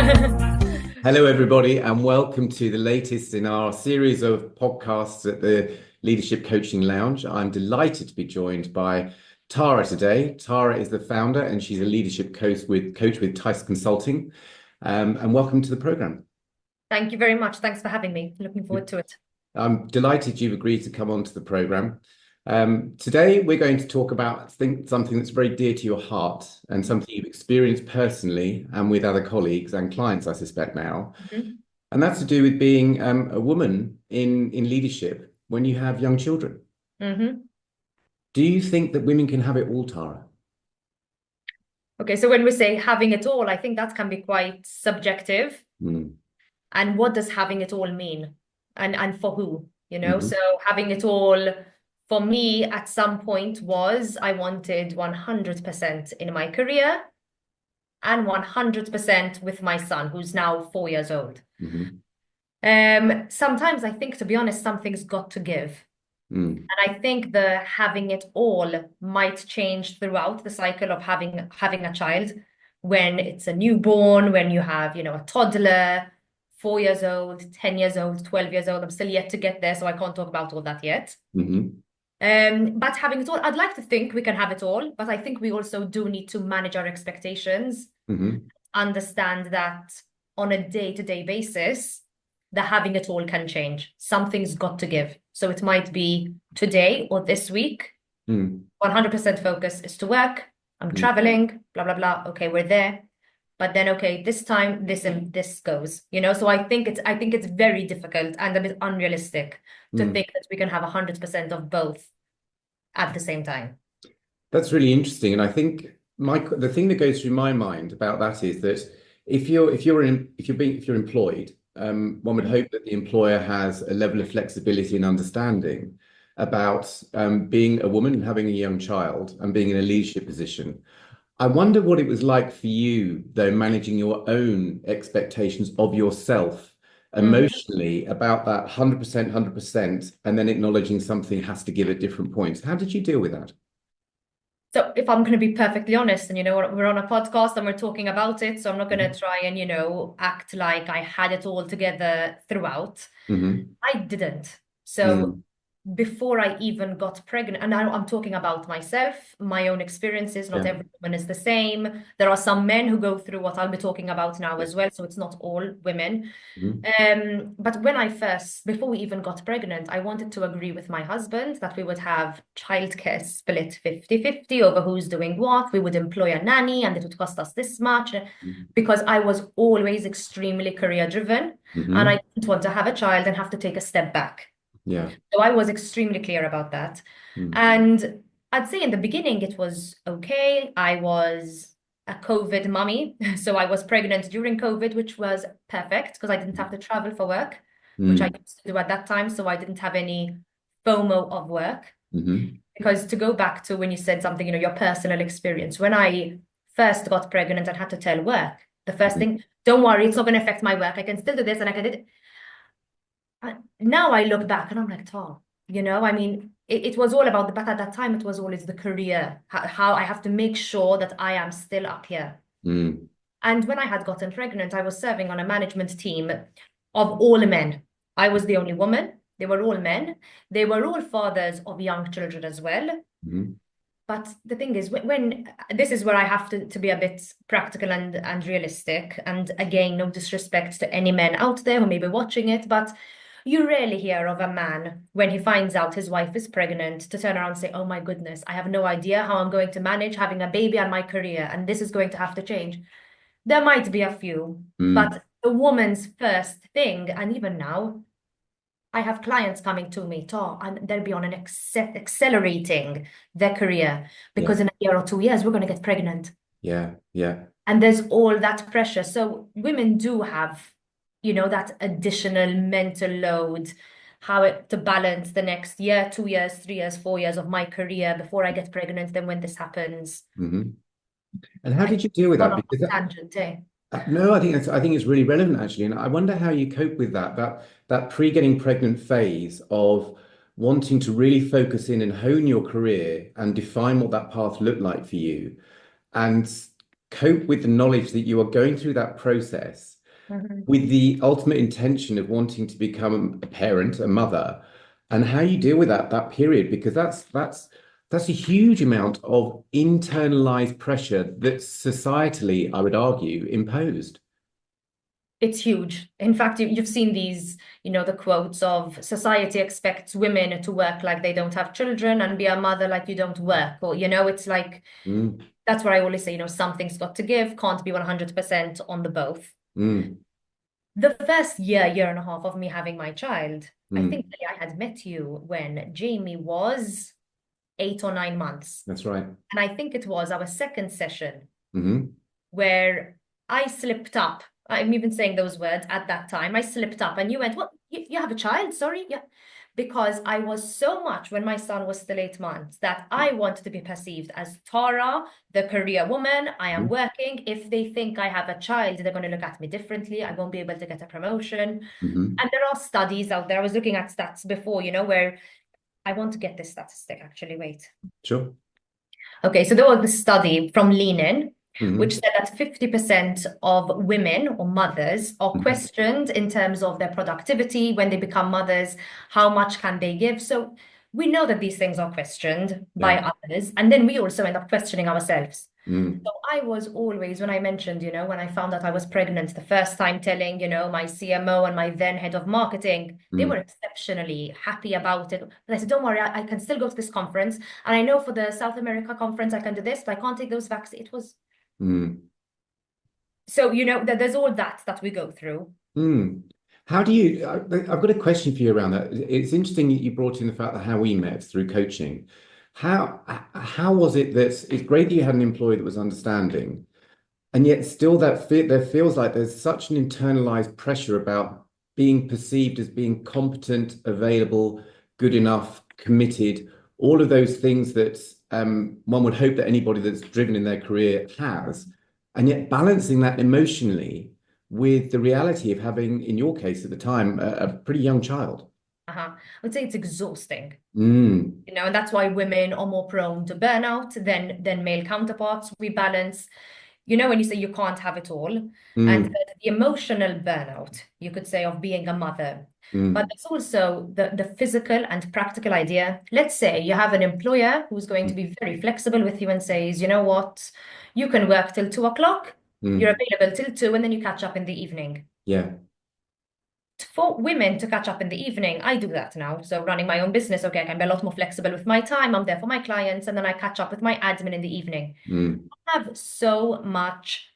Hello, everybody, and welcome to the latest in our series of podcasts at the Leadership Coaching Lounge. I'm delighted to be joined by Tara today. Tara is the founder and she's a leadership coach with Tice Consulting. And welcome to the program. Thank you very much. Thanks for having me. Looking forward to it. I'm delighted you've agreed to come onto the program. Today, we're going to talk about something that's very dear to your heart and something you've experienced personally and with other colleagues and clients, I suspect now. Mhm. And that's to do with being a woman in leadership when you have young children. Mhm. Do you think that women can have it all, Tara? Okay, so when we say having it all, I think that can be quite subjective. Mm. And what does having it all mean? And for who? Hmm. So having it all for me at some point was I wanted 100% in my career and 100% with my son, who's now 4 years old. Hmm. Sometimes I think, to be honest, something's got to give. Mm. And I think the having it all might change throughout the cycle of having a child when it's a newborn, when you have, a toddler, 4 years old, 10 years old, 12 years old. I'm still yet to get there, so I can't talk about all that yet. Hmm. But having it all, I'd like to think we can have it all, but I think we also do need to manage our expectations, Hmm. understand that on a day-to-day basis, the having it all can change. Something's got to give. So it might be today or this week, Mm. 100% focus is to work. I'm Mm. traveling, blah, blah, blah. Okay, we're there. But then, okay, this time, this and this goes, So I think it's very difficult and a bit unrealistic to Mm. think that we can have 100% of both at the same time. That's really interesting. And I think the thing that goes through my mind about that is that if you're employed, one would hope that the employer has a level of flexibility and understanding about being a woman and having a young child and being in a leadership position. I wonder what it was like for you, though, managing your own expectations of yourself Mhm. emotionally about that 100%, 100%, and then acknowledging something has to give at different points. How did you deal with that? So if I'm going to be perfectly honest, and we're on a podcast and we're talking about it, so I'm not going to Mhm. try and act like I had it all together throughout. Mhm. I didn't. So Mm. before I even got pregnant, and now I'm talking about myself, my own experiences. Not Yeah. every woman is the same. There are some men who go through what I'll be talking about now Yeah. as well, so it's not all women. Mhm. But before we even got pregnant, I wanted to agree with my husband that we would have childcare split 50-50 over who's doing what. We would employ a nanny and it would cost us this much because I was always extremely career driven and Mhm. I didn't want to have a child and have to take a step back. Yeah. So I was extremely clear about that. Mm. And I'd say in the beginning it was okay. I was a COVID mummy. So I was pregnant during COVID, which was perfect because I didn't have to travel for work, which I Mm. used to do at that time. So I didn't have any FOMO of work. Mhm. Because to go back to when you said something, your personal experience, when I first got pregnant and had to tell work, the first Mhm. thing, don't worry, it's not going to affect my work. I can still do this and I can do it. Now I look back and I'm like, oh, I mean, it was all about but at that time it was always the career, how I have to make sure that I am still up here. Mm. And when I had gotten pregnant, I was serving on a management team of all men. I was the only woman. They were all men. They were all fathers of young children as well. Mhm. But the thing is, when this is where I have to be a bit practical and realistic. And again, no disrespect to any men out there who may be watching it, but you rarely hear of a man when he finds out his wife is pregnant to turn around and say, "Oh my goodness, I have no idea how I'm going to manage having a baby and my career, and this is going to have to change." There might be a few, Mm. but the woman's first thing, and even now, I have clients coming to me, and they'll be on an accelerating their career Yeah. because in a year or 2 years, we're going to get pregnant. Yeah. Yeah. And there's all that pressure. So women do have, that additional mental load, to balance the next year, 2 years, 3 years, 4 years of my career before I get pregnant. Then when this happens, Mhm. And how I've did you deal with gone that? off Because a tangent, eh? no, I think it's really relevant actually, and I wonder how you cope with that pre-getting pregnant phase of wanting to really focus in and hone your career and define what that path looked like for you, and cope with the knowledge that you are going through that process Mhm. with the ultimate intention of wanting to become a parent, a mother, and how you deal with that period, because that's a huge amount of internalized pressure that societally, I would argue, imposed. It's huge. In fact, you've seen these, the quotes of society expects women to work like they don't have children and be a mother like you don't work. Or, it's like, Mm, that's what I always say, something's got to give, can't be 100% on the both. mm, The first year and a half of me having my child, I think mm. that I had met you when Jamie was 8 or 9 months. That's right. And I think it was our second session Hmm. where I slipped up. I'm even saying those words at that time. I slipped up, and you went, "What? You have a child? Sorry." Yeah. Because I was so much when my son was still 8 months that I wanted to be perceived as Tara, the career woman. I am Hmm. working. If they think I have a child, they're going to look at me differently. I won't be able to get a promotion. Hmm. And there are studies out there. I was looking at stats before, where I want to get this statistic actually. Wait. Sure. Okay, so there was this study from Lean In, which Hmm. said that 50% of women or mothers are Hmm. questioned in terms of their productivity when they become mothers, how much can they give? So we know that these things are questioned by Yeah. others, and then we also end up questioning ourselves. Mm. So I was always, when I mentioned, when I found out I was pregnant the first time telling, my CMO and my then head of marketing, they were Mm. exceptionally happy about it. But I said, don't worry, I can still go to this conference. And I know for the South America conference, I can do this, but I can't take those vaccines. It was, Mm. so, that there's all that we go through. Mm. How do you, I've got a question for you around that. It's interesting that you brought in the fact that how we met through coaching. How was it that it's great that you had an employee that was understanding, and yet still there feels like there's such an internalized pressure about being perceived as being competent, available, good enough, committed, all of those things that one would hope that anybody that's driven in their career has, and yet balancing that emotionally with the reality of having, in your case at the time, a pretty young child. I would say it's exhausting. Mm, And that's why women are more prone to burnout than male counterparts. We balance, when you say you can't have it all, and mm, the emotional burnout, you could say, of being a mother. But mm, there's also the physical and practical idea. Let's say you have an employer who's going to mm, be very flexible with you and says, you know what, you can work till 2 o'clock, you're mm. available till 2, and then you catch up in the evening. Yeah. For women to catch up in the evening, I do that now. So running my own business, okay, I can be a lot more flexible with my time. I'm there for my clients, and then I catch up with my admin in the evening. Mm, I have so much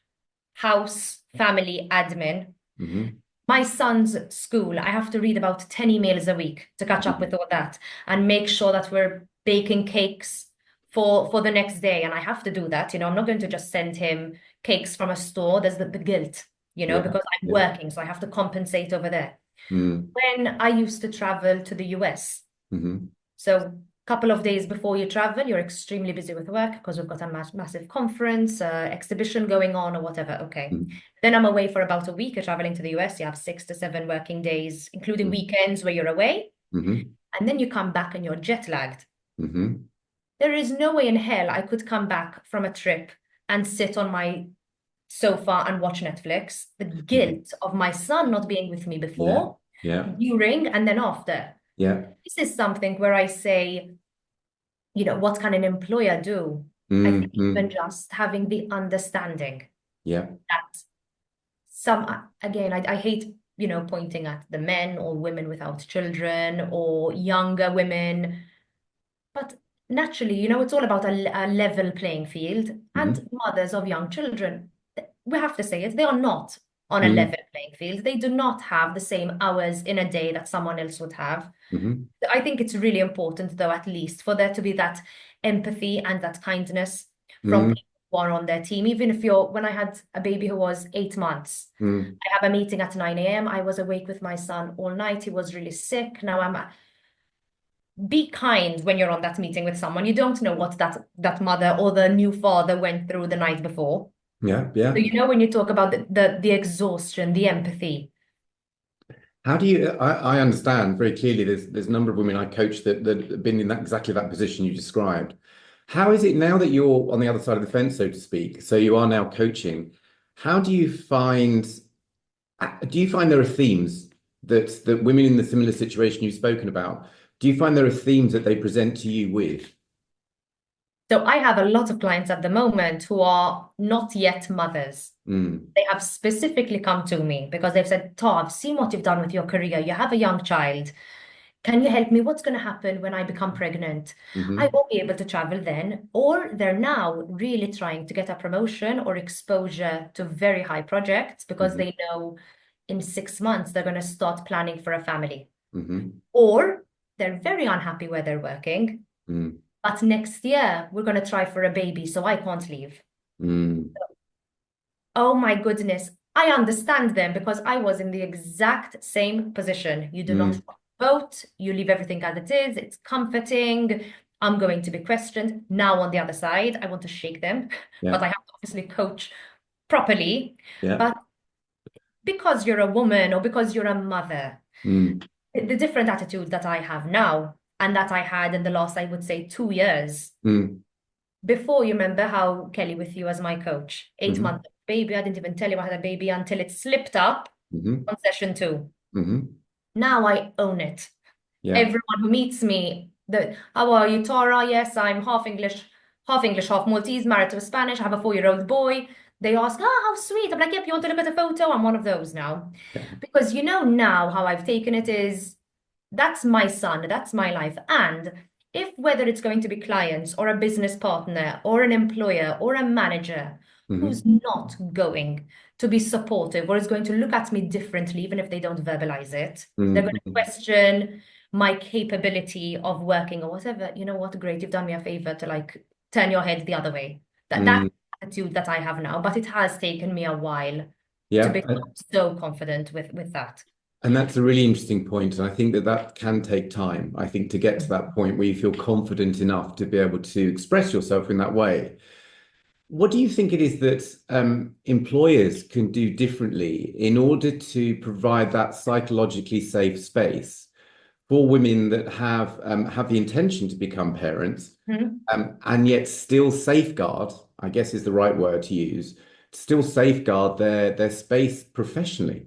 house, family, admin. mm-hmm, My son's school, I have to read about 10 emails a week to catch up mm, with all that and make sure that we're baking cakes for the next day. And I have to do that. I'm not going to just send him cakes from a store. There's the guilt, yeah. because I'm Yeah. working, so I have to compensate over there. Mm, When I used to travel to the US, mm-hmm, so a couple of days before you travel, you're extremely busy with work because we've got a massive conference, exhibition going on or whatever. Okay. mm, Then I'm away for about a week. You're traveling to the US. You have 6 to 7 working days, including mm, weekends where you're away. mm-hmm, And then you come back and you're jet lagged. mm-hmm. There is no way in hell I could come back from a trip and sit on my sofa and watch Netflix. The Mhm. guilt of my son not being with me Yeah, before, yeah, during, and then after. yeah. This is something where I say, what can an employer do? I think even Mm-hmm. just having the understanding Yeah. that again, I hate, pointing at the men or women without children or younger women, but naturally, it's all about a level playing field. Mm-hmm. And mothers of young children, we have to say it, they are not on a Mm-hmm. level playing field. They do not have the same hours in a day that someone else would have. Mm-hmm. I think it's really important, though, at least for there to be that empathy and that kindness from Mm-hmm. people who are on their team. Even if when I had a baby who was 8 months, Mm-hmm. I have a meeting at 9 a.m. I was awake with my son all night. He was really sick. Now be kind when you're on that meeting with someone. You don't know what that mother or the new father went through the night before. Yeah, So yeah. when you talk about the exhaustion, the empathy. How do you, I understand very clearly there's a number of women I coach that have been in exactly that position you described. How is it now that you're on the other side of the fence, so to speak? So you are now coaching. How do you find there are themes that women in the similar situation you've spoken about, do you find there are themes that they present to you with? So I have a lot of clients at the moment who are not yet mothers. Mm, They have specifically come to me because they've said, Tar, I've seen what you've done with your career. You have a young child. Can you help me? What's going to happen when I become pregnant? I hmm won't be able to travel then. Or they're now really trying to get a promotion or exposure to very high projects because hmm they know in 6 months they're going to start planning for a family. hmm Or they're very unhappy where they're working, mm, but next year we're going to try for a baby, so I can't leave. mm, Oh my goodness. I understand them because I was in the exact same position. You do not mm, vote, you leave everything as it is. It's comforting. I'm going to be questioned. Now, on the other side, I want to shake them, but yeah, I have to obviously coach properly. yeah, But because you're a woman or because you're a mother, mm, the different attitude that I have now and that I had in the last, I would say, 2 years. mm, Before, you remember how Kelly with you as my coach, 8 months hmm baby, I didn't even tell you I had a baby until it slipped up hmm on session 2. hmm Now I own it. yeah, Everyone who meets me, how are you, Tara? Yes, I'm half English, half Maltese, married to a Spanish. I have a 4-year-old boy. They ask, oh, how sweet. I'm like, yep, you want to look at a photo? I'm one of those now. yeah, Because now how I've taken it is that's my son, that's my life. And if whether it's going to be clients or a business partner or an employer or a manager who's hmm not going to be supportive or is going to look at me differently, even if they don't verbalize it, they're going to hmm question my capability of working or whatever. You know what? Great, you've done me a favor to like turn your head the other way. That's mm, the attitude that I have now, but it has taken me a while to yeah. become so confident with that. And that's a really interesting point. And I think that that can take time. I think to get to that point where you feel confident enough to be able to express yourself in that way. What do you think it is that employers can do differently in order to provide that psychologically safe space for women that have the intention to become parents, Mhm. and yet still safeguard, I guess is the right word to use, still safeguard their space professionally?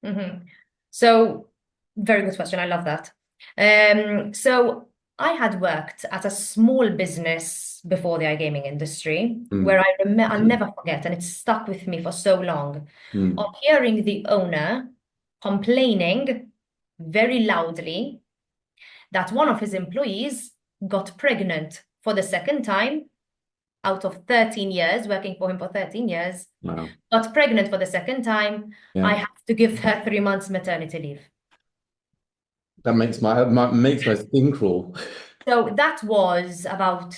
Mhm. So, very good question. I love that. So I had worked at a small business before the iGaming industry where Mm, I'll never forget, and it stuck with me for so long, of mm, hearing the owner complaining very loudly that one of his employees got pregnant for the second time out of 13 years, working for him for 13 years, wow. got pregnant for the second time. I Yeah. have to give her 3 months maternity leave. That makes my skin crawl. So that was about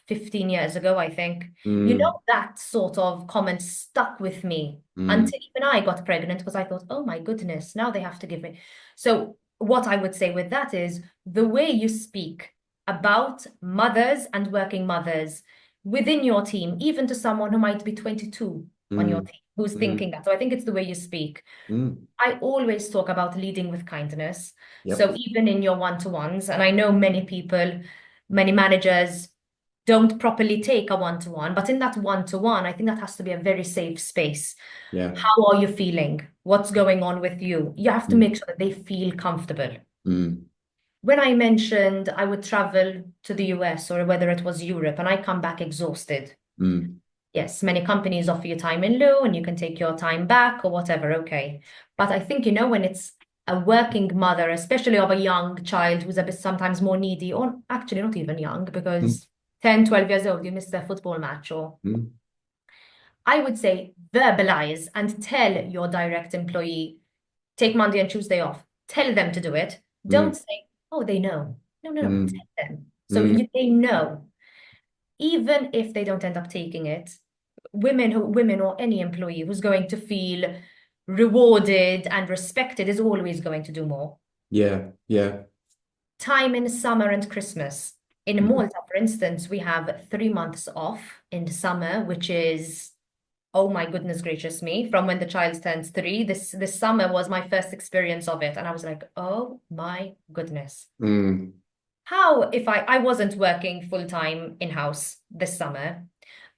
15 years ago, I think. Mm, That sort of comment stuck with me mm, until even I got pregnant because I thought, oh my goodness, now they have to give me. So, what I would say with that is the way you speak about mothers and working mothers within your team, even to someone who might be 22 on your mm, team who's mm, thinking that. So, I think it's the way you speak. mm. I always talk about leading with kindness. Yep. So even in your one-to-ones, and I know many people, many managers don't properly take a one-to-one, but in that one-to-one, I think that has to be a very safe space. Yeah. How are you feeling? What's going on with you? You have to Mm, make sure that they feel comfortable. mm, When I mentioned I would travel to the US or whether it was Europe and I come back exhausted, mm, yes, many companies offer you time in lieu and you can take your time back or whatever, okay. But I think, when it's a working mother, especially of a young child who's a bit sometimes more needy, or actually not even young, mm, because 10, 12 years old, you missed a football match, or mm, I would say verbalize and tell your direct employee, take Monday and Tuesday off. Tell them to do it. Don't mm, say, oh, they know. No, no, no, mm, tell them. So mm. they know even if they don't end up taking it, women or any employee who's going to feel rewarded and respected is always going to do more. Yeah. Yeah. Time in summer and Christmas. In Mm, Malta, for instance, we have 3 months off in summer, which is, oh my goodness gracious me, from when the child turns 3. This summer was my first experience of it, and I was like, oh my goodness. mm. how if I wasn't working full time in-house this summer,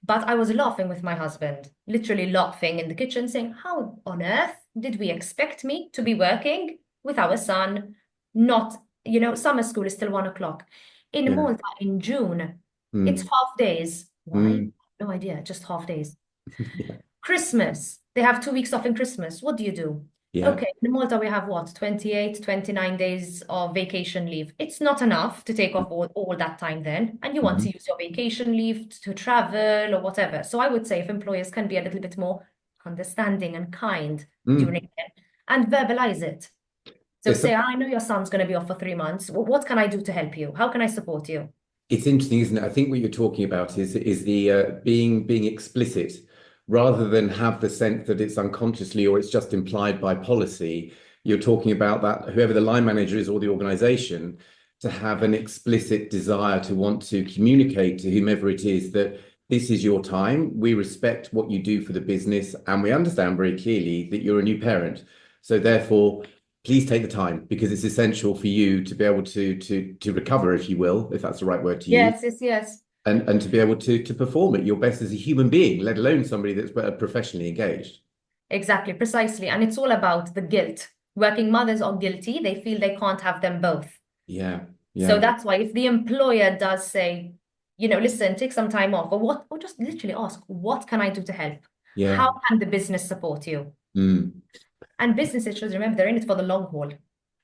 but I was laughing with my husband, literally laughing in the kitchen, saying, how on earth did we expect me to be working with our son? Not, summer school is till 1 o'clock. In Yeah. Malta in June, it's Mm. half days. Why? Mm. No idea, just half days. Yeah. Christmas, they have 2 weeks off in Christmas. What do you do? Yeah. Okay, in Malta we have what, 28, 29 days of vacation leave. It's not enough to take off all that time then, and you want Mhm. to use your vacation leave to travel or whatever. So I would say if employers can be a little bit more understanding and kind during Mm. it and verbalize it. So There's say, some, I know your son's going to be off for 3 months. What can I do to help you? How can I support you? it's interesting, isn't it? I think what you're talking about is the being explicit rather than have the sense that it's unconsciously or it's just implied by policy. You're talking about that whoever the line manager is or the organization to have an explicit desire to want to communicate to whomever it is that this is your time. We respect what you do for the business, and we understand very clearly that you're a new parent. So therefore, please take the time because it's essential for you to be able to recover, if you will, if that's the right word to use, Yes, yes, yes. and to be able to perform at your best as a human being, let alone somebody that's professionally engaged. Exactly, precisely. And it's all about the guilt. Working mothers are guilty. They feel they can't have them both. Yeah, So yeah, that's why if the employer does say, listen, take some time off, or just literally ask, what can I do to help? yeah. How can the business support you? Mm. And businesses should remember they're in it for the long haul,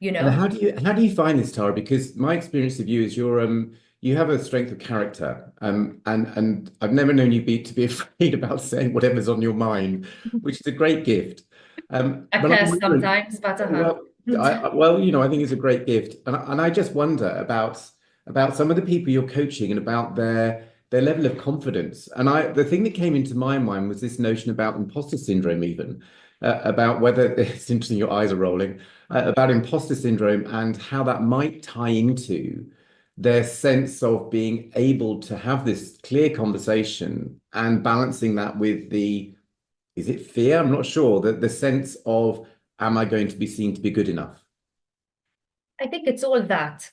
you And know? how do you find this, Tara? Because my experience of you is you have a strength of character, and I've never known you to be afraid about saying whatever's on your mind, which is a great gift. A But I'm curse wondering, sometimes, but well, I think it's a great gift, and I just wonder about some of the people you're coaching and about their level of confidence. And the thing that came into my mind was this notion about imposter syndrome, even about whether it's interesting. Your eyes are rolling about imposter syndrome and how that might tie into their sense of being able to have this clear conversation and balancing that with is it fear? I'm not sure, the sense of, am I going to be seen to be good enough? I think it's all that.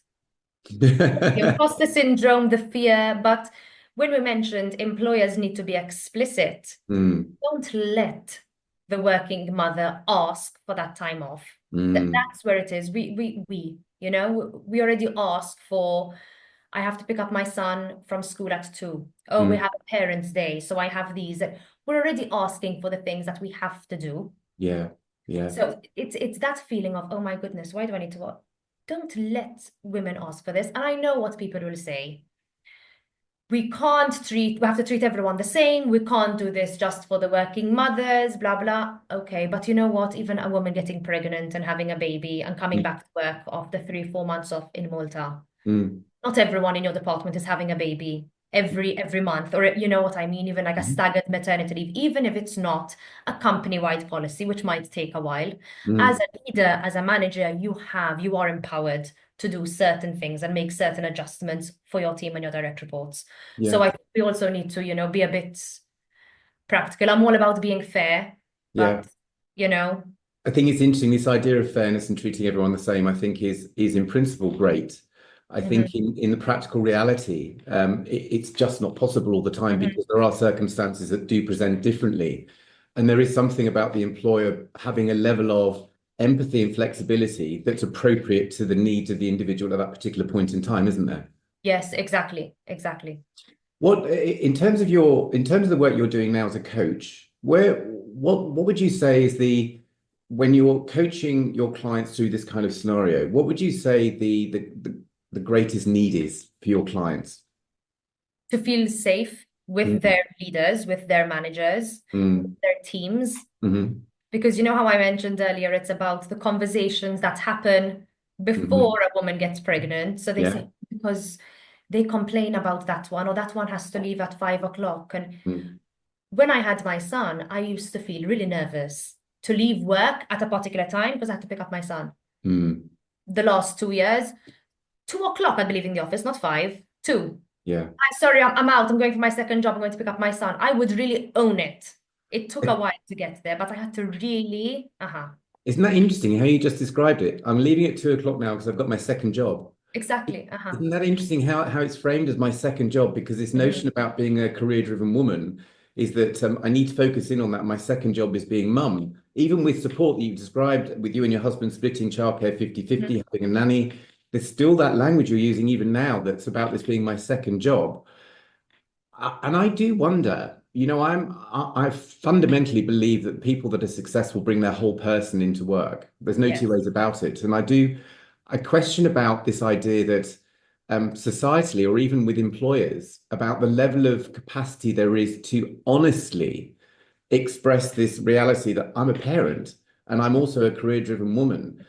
The imposter syndrome, the fear, but when we mentioned employers need to be explicit, Mm, don't let the working mother ask for that time off. mm, That's where it is. We already ask for, I have to pick up my son from school at 2. Oh, we mm. have a parents' day, so I have these. We're already asking for the things that we have to do. Yeah, yeah. So it's that feeling of, oh my goodness, why do I need to? Don't let women ask for this. And I know what people will say. We have to treat everyone the same. We can't do this just for the working mothers, blah, blah. Okay, but you know what? Even a woman getting pregnant and having a baby and coming Mm, back to work after 3, 4 months off in Malta, mm, not everyone in your department is having a baby every month, or you know what I mean, even like a mhm, staggered maternity leave, even if it's not a company-wide policy, which might take a while. As mm. a leader, as a manager, you are empowered to do certain things and make certain adjustments for your team and your direct reports. So Yeah, I think we also need to, be a bit practical. I'm all about being fair, yeah. but you know, I think it's interesting, this idea of fairness and treating everyone the same, I think is in principle great. I mhm, think in the practical reality, it's just not possible all the time mhm. because there are circumstances that do present differently. And there is something about the employer having a level of empathy and flexibility that's appropriate to the needs of the individual at that particular point in time, isn't there? Yes, exactly, exactly. In terms of the work you're doing now as a coach, what would you say is when you're coaching your clients through this kind of scenario, what would you say the greatest need is for your clients? To feel safe with Mm, their leaders, with their managers, with mm, their teams. mhm, Because you know how I mentioned earlier, it's about the conversations that happen mhm. before a woman gets pregnant. So they Yeah. say, because they complain about that one, or that one has to leave at 5 o'clock. And Mm, when I had my son, I used to feel really nervous to leave work at a particular time because I had to pick up my son. mm. The last 2 years, 2 o'clock, I believe, in the office, not 5, 2. Yeah. Sorry, I'm out. I'm going for my second job. I'm going to pick up my son. I would really own it. It took a while to get there, but I had to really, Isn't that interesting how you just described it? I'm leaving at 2 o'clock now because I've got my second job. Exactly. Uh-huh. Isn't that interesting how it's framed as my second job? Because this notion Mhm. about being a career-driven woman is that I need to focus in on that. My second job is being mum. Even with support that you described with you and your husband splitting childcare 50-50, Mhm. having a nanny, there's still that language you're using even now that's about this being my second job. And I do wonder, I fundamentally believe that people that are successful bring their whole person into work. There's no two Yes. ways about it. And I question about this idea that societally or even with employers about the level of capacity there is to honestly express this reality that I'm a parent and I'm also a career-driven woman.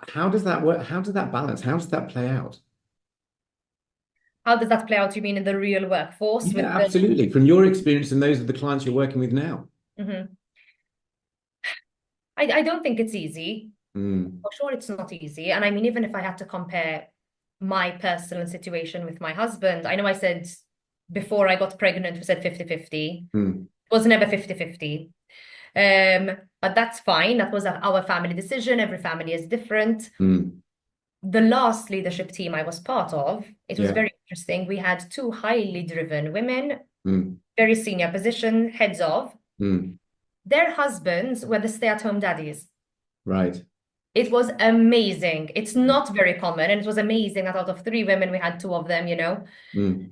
How does that work? How does that balance? How does that play out? How does that play out, you mean, in the real workforce Yeah, with the absolutely. From your experience and those of the clients you're working with now. Mhm. I don't think it's easy. Mm, For sure, it's not easy. And I mean, even if I had to compare my personal situation with my husband, I know I said before I got pregnant, we said 50-50. mm, It was never 50-50. But that's fine. That was our family decision. Every family is different. mm. The last leadership team I was part of, it was Yeah. very interesting. We had two highly driven women, Mm, very senior position, heads of. mm. Their husbands were the stay-at-home daddies. Right. It was amazing. It's not very common, and it was amazing that out of three women, we had two of them, you know. Mm.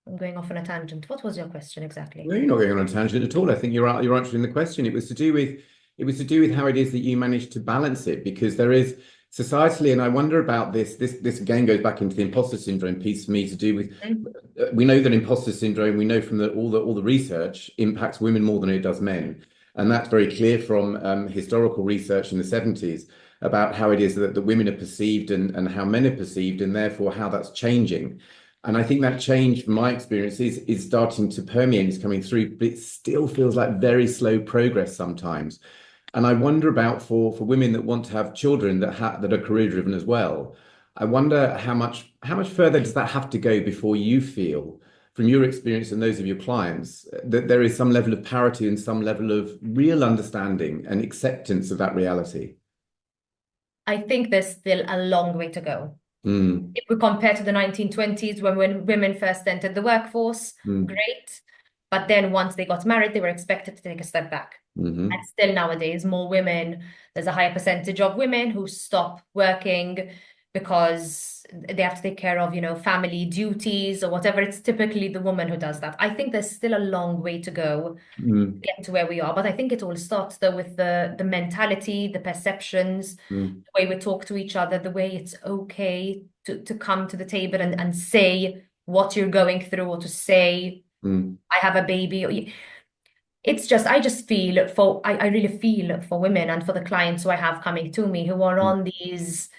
I'm going off on a tangent. What was your question No, exactly? you're not going on a tangent at all. I think you're answering the question. It was to do with how it is that you manage to balance it, because there is societally, and I wonder about this. This again goes back into the imposter syndrome piece for me to do with. Mm. We know that imposter syndrome. We know from all the research impacts women more than it does men, and that's very clear from historical research in the 70s about how it is that women are perceived and how men are perceived, and therefore how that's changing. And I think that change, from my experience, is starting to permeate, is coming through, but it still feels like very slow progress sometimes. And I wonder about for women that want to have children that are career driven as well. I wonder how much further does that have to go before you feel, from your experience and those of your clients, that there is some level of parity and some level of real understanding and acceptance of that reality. I think there's still a long way to go. Mm, If we compare to the 1920s when women first entered the workforce, mm, great. But then once they got married, they were expected to take a step back. And hmm. still nowadays, more women, there's a higher percentage of women who stop working because they have to take care of, family duties or whatever. It's typically the woman who does that. I think there's still a long way to go to Mm, get to where we are. But I think it all starts though with the mentality, the perceptions, mm, the way we talk to each other, the way it's okay to come to the table and say what you're going through, or to say, mm, I have a baby. I just feel I really feel for women and for the clients who I have coming to me who are mm, on these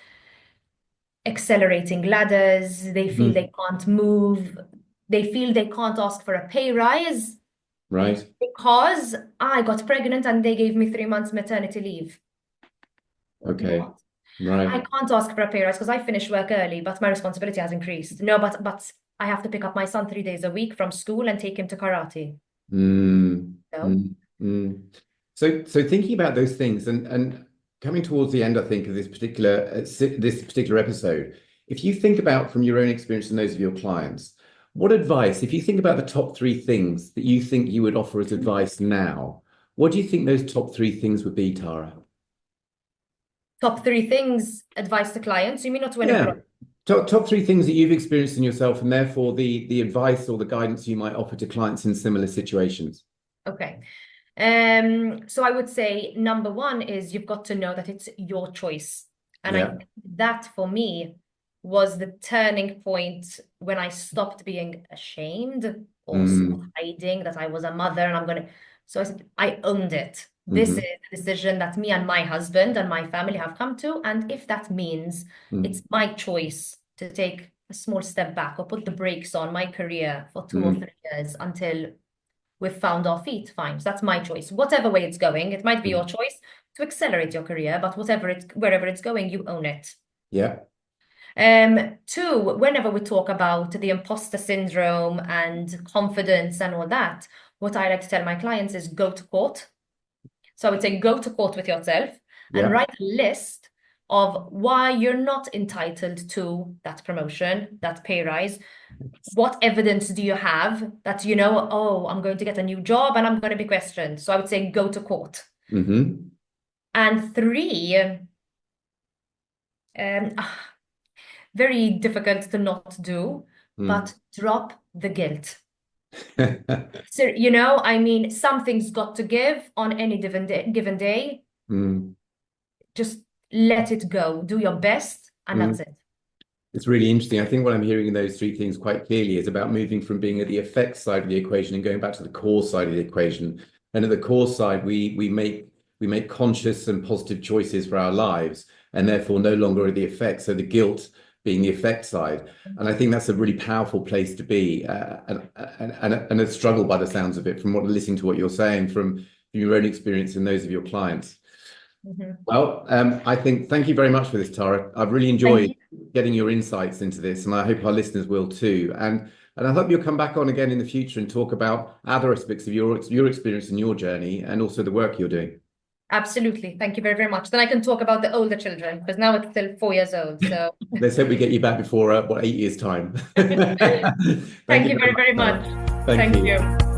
accelerating ladders. They feel mm. they can't move. They feel they can't ask for a pay rise Right. because I got pregnant and they gave me 3 months maternity leave. Okay. What? I Right. can't ask for a pay rise because I finish work early, but my responsibility has increased. No, but I have to pick up my son 3 days a week from school and take him to karate. Mm, No? mm, mm. So thinking about those things and coming towards the end, I think, of this particular episode, if you think about from your own experience and those of your clients, what advice, if you think about the top three things that you think you would offer as advice now, what do you think those top three things would be, Tara? Top three things, advice to clients. You mean not to an Yeah. employer? Top three things that you've experienced in yourself, and therefore the advice or the guidance you might offer to clients in similar situations. Okay. So I would say number one is you've got to know that it's your choice. And I Yeah. think that for me was the turning point when I stopped being ashamed or Mm, hiding that I was a mother and I'm gonna. So I said, I owned it. This is hmm. the decision that me and my husband and my family have come to. And if that means Mm, it's my choice to take a small step back or put the brakes on my career for 2 or 3 years until we've found our feet, fine. So that's my choice. Whatever way it's going, it might be your mm. choice to accelerate your career, but wherever it's going, you own it. Yeah. Two, whenever we talk about the imposter syndrome and confidence and all that, what I like to tell my clients is go to court. So I would say go to court with yourself and Yeah. write a list of why you're not entitled to that promotion, that pay rise. What evidence do you have that you know, oh, I'm going to get a new job and I'm going to be questioned? So I would say go to court. Mm-hmm. And three, um, very difficult to not do, but drop the guilt. So, you know, I mean, something's got to give on any given day. Just let it go. Do your best, and that's it. It's really interesting. I think what I'm hearing in those three things quite clearly is about moving from being at the effects side of the equation and going back to the core side of the equation. And at the core side, we make conscious and positive choices for our lives, and therefore no longer are the effects. So the guilt being the effect side. And I think that's a really powerful place to be, and a struggle by the sounds of it, from listening to what you're saying, from your own experience and those of your clients. Well, I think thank you very much for this, Tara. I've really enjoyed getting your insights into this, and I hope our listeners will too. And I hope you'll come back on again in the future and talk about other aspects of your experience and your journey, and also the work you're doing. Absolutely. Thank you very, very much. Then I can talk about the older children, because now it's still 4 years old. So let's hope we get you back before 8 years' time. Thank you very, very much. Thank you.